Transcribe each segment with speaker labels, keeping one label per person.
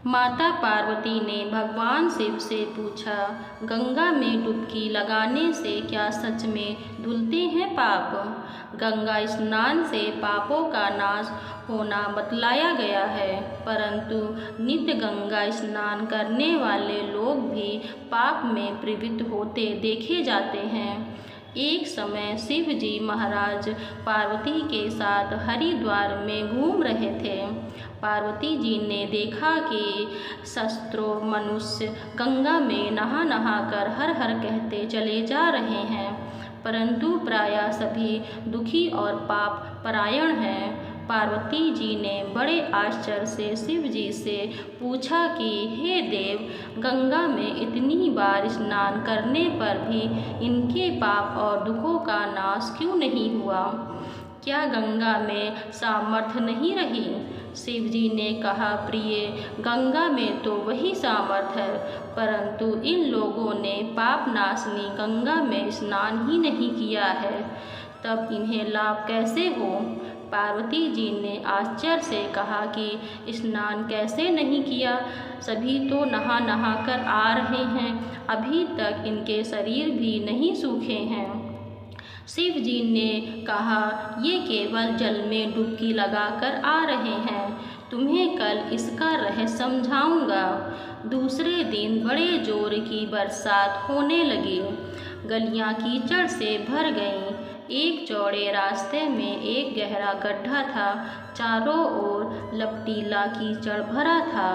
Speaker 1: माता पार्वती ने भगवान शिव से पूछा, गंगा में डुबकी लगाने से क्या सच में धुलते हैं पाप? गंगा स्नान से पापों का नाश होना बतलाया गया है, परंतु नित्य गंगा स्नान करने वाले लोग भी पाप में प्रवृत्त होते देखे जाते हैं। एक समय शिव जी महाराज पार्वती के साथ हरिद्वार में घूम रहे थे। पार्वती जी ने देखा कि सहस्त्रों मनुष्य गंगा में नहा नहा कर हर हर कहते चले जा रहे हैं, परंतु प्रायः सभी दुखी और पाप परायण हैं। पार्वती जी ने बड़े आश्चर्य से शिव जी से पूछा कि हे देव, गंगा में इतनी बार स्नान करने पर भी इनके पाप और दुखों का नाश क्यों नहीं हुआ? क्या गंगा में सामर्थ्य नहीं रही? शिव जी ने कहा, प्रिय, गंगा में तो वही सामर्थ्य है, परंतु इन लोगों ने पाप नाशनी गंगा में स्नान ही नहीं किया है, तब इन्हें लाभ कैसे हो? पार्वती जी ने आश्चर्य से कहा कि स्नान कैसे नहीं किया? सभी तो नहा नहा कर आ रहे हैं, अभी तक इनके शरीर भी नहीं सूखे हैं। शिव जी ने कहा, ये केवल जल में डुबकी लगाकर आ रहे हैं, तुम्हें कल इसका रहस्य समझाऊंगा। दूसरे दिन बड़े जोर की बरसात होने लगी, गलियां कीचड़ से भर गईं। एक चौड़े रास्ते में एक गहरा गड्ढा था, चारों ओर लपटीला कीचड़ भरा था।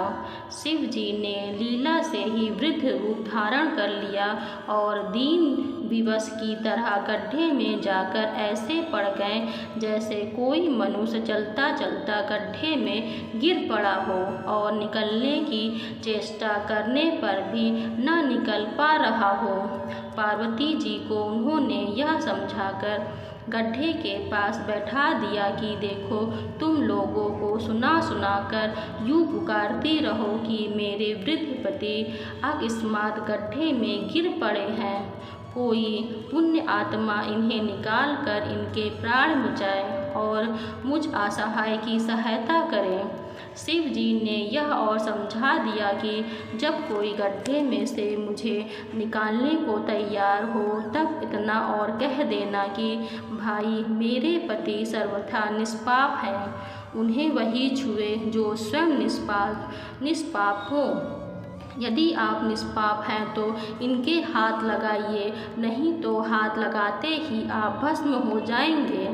Speaker 1: शिव जी ने लीला से ही वृद्ध रूप धारण कर लिया और दीन विवश की तरह गड्ढे में जाकर ऐसे पड़ गए जैसे कोई मनुष्य चलता चलता गड्ढे में गिर पड़ा हो और निकलने की चेष्टा करने पर भी न निकल पा रहा हो। पार्वती जी को उन्होंने यह समझाकर गड्ढे के पास बैठा दिया कि देखो, तुम लोगों को सुना सुना कर यूँ पुकारती रहो कि मेरे वृद्ध पति अकस्मात गड्ढे में गिर पड़े हैं, कोई पुण्य आत्मा इन्हें निकाल कर इनके प्राण बचाए और मुझ असहाय की सहायता करे। शिव जी ने यह और समझा दिया कि जब कोई गड्ढे में से मुझे निकालने को तैयार हो, तब इतना और कह देना कि भाई, मेरे पति सर्वथा निष्पाप हैं, उन्हें वही छुए जो स्वयं निष्पाप हो। यदि आप निष्पाप हैं तो इनके हाथ लगाइए, नहीं तो हाथ लगाते ही आप भस्म हो जाएंगे।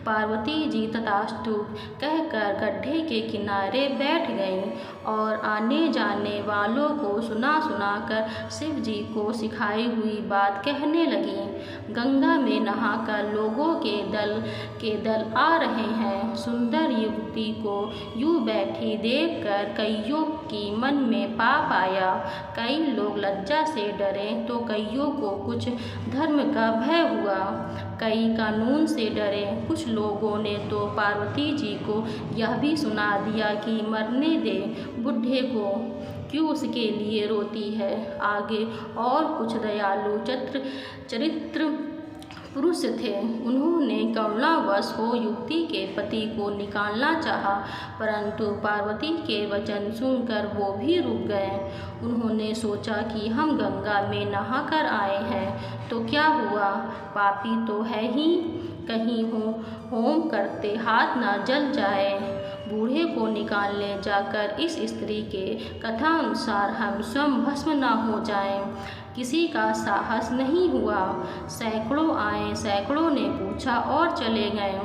Speaker 1: पार्वती जी तथास्तु कहकर गड्ढे के किनारे बैठ गईं और आने जाने वालों को सुना सुना कर शिव जी को सिखाई हुई बात कहने लगीं। गंगा में नहाकर लोगों के दल आ रहे हैं। सुंदर युवती को यूँ बैठी देखकर कईयों की मन में पाप आया। कई लोग लज्जा से डरे तो कईयों को कुछ धर्म का भय हुआ, कई कानून से डरे। कुछ लोगों ने तो पार्वती जी को यह भी सुना दिया कि मरने दे बुढ़े को, क्यों उसके लिए रोती है। आगे और कुछ दयालु चरित्र पुरुष थे, उन्होंने करुणावश हो युवती के पति को निकालना चाहा, परंतु पार्वती के वचन सुनकर वो भी रुक गए। उन्होंने सोचा कि हम गंगा में नहाकर आए हैं तो क्या हुआ, पापी तो है ही, कहीं होम करते हाथ ना जल जाए। बूढ़े को निकालने जाकर इस स्त्री के कथानुसार हम स्वयं भस्म न हो जाएं। किसी का साहस नहीं हुआ। सैकड़ों आए, सैकड़ों ने पूछा और चले गए।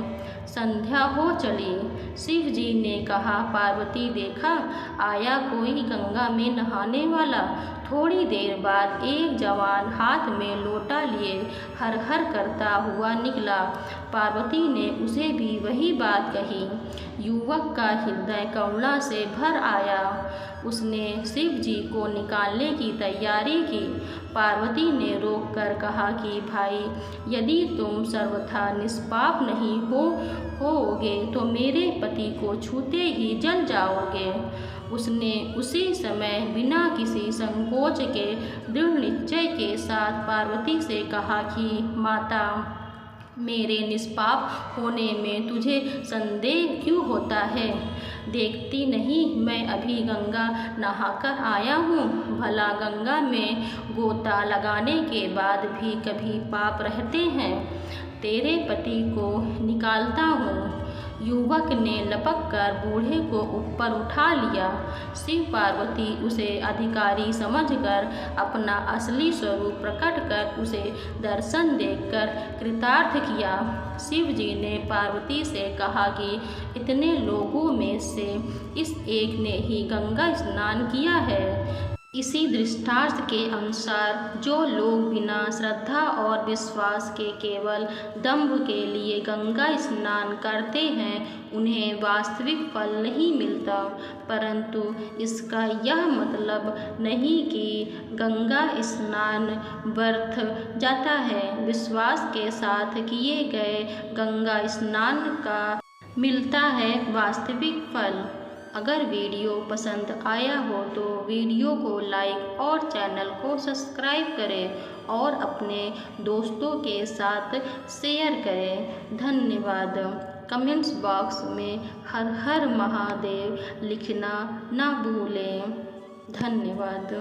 Speaker 1: संध्या हो चली। शिव जी ने कहा, पार्वती, देखा आया कोई गंगा में नहाने वाला। थोड़ी देर बाद एक जवान हाथ में लोटा लिए हर हर करता हुआ निकला। पार्वती ने उसे भी वही बात कही। युवक का हृदय करुणा से भर आया। उसने शिव जी को निकालने की तैयारी की। पार्वती ने रोक कर कहा कि भाई, यदि तुम सर्वथा निष्पाप नहीं होगे तो मेरे पति को छूते ही जल जाओगे। उसने उसी समय बिना किसी संकोच के दृढ़ निश्चय के साथ पार्वती से कहा कि माता, मेरे निष्पाप होने में तुझे संदेह क्यों होता है? देखती नहीं मैं अभी गंगा नहाकर आया हूँ। भला गंगा में गोता लगाने के बाद भी कभी पाप रहते हैं? तेरे पति को निकालता हूँ। युवक ने लपक कर बूढ़े को ऊपर उठा लिया। शिव पार्वती उसे अधिकारी समझकर अपना असली स्वरूप प्रकट कर उसे दर्शन देकर कृतार्थ किया। शिव जी ने पार्वती से कहा कि इतने लोगों में से इस एक ने ही गंगा स्नान किया है। इसी दृष्टांत के अनुसार जो लोग बिना श्रद्धा और विश्वास के केवल दंभ के लिए गंगा स्नान करते हैं उन्हें वास्तविक फल नहीं मिलता, परंतु इसका यह मतलब नहीं कि गंगा स्नान व्यर्थ जाता है। विश्वास के साथ किए गए गंगा स्नान का मिलता है वास्तविक फल। अगर वीडियो पसंद आया हो तो वीडियो को लाइक और चैनल को सब्सक्राइब करें और अपने दोस्तों के साथ शेयर करें। धन्यवाद। कमेंट्स बॉक्स में हर हर महादेव लिखना ना भूलें। धन्यवाद।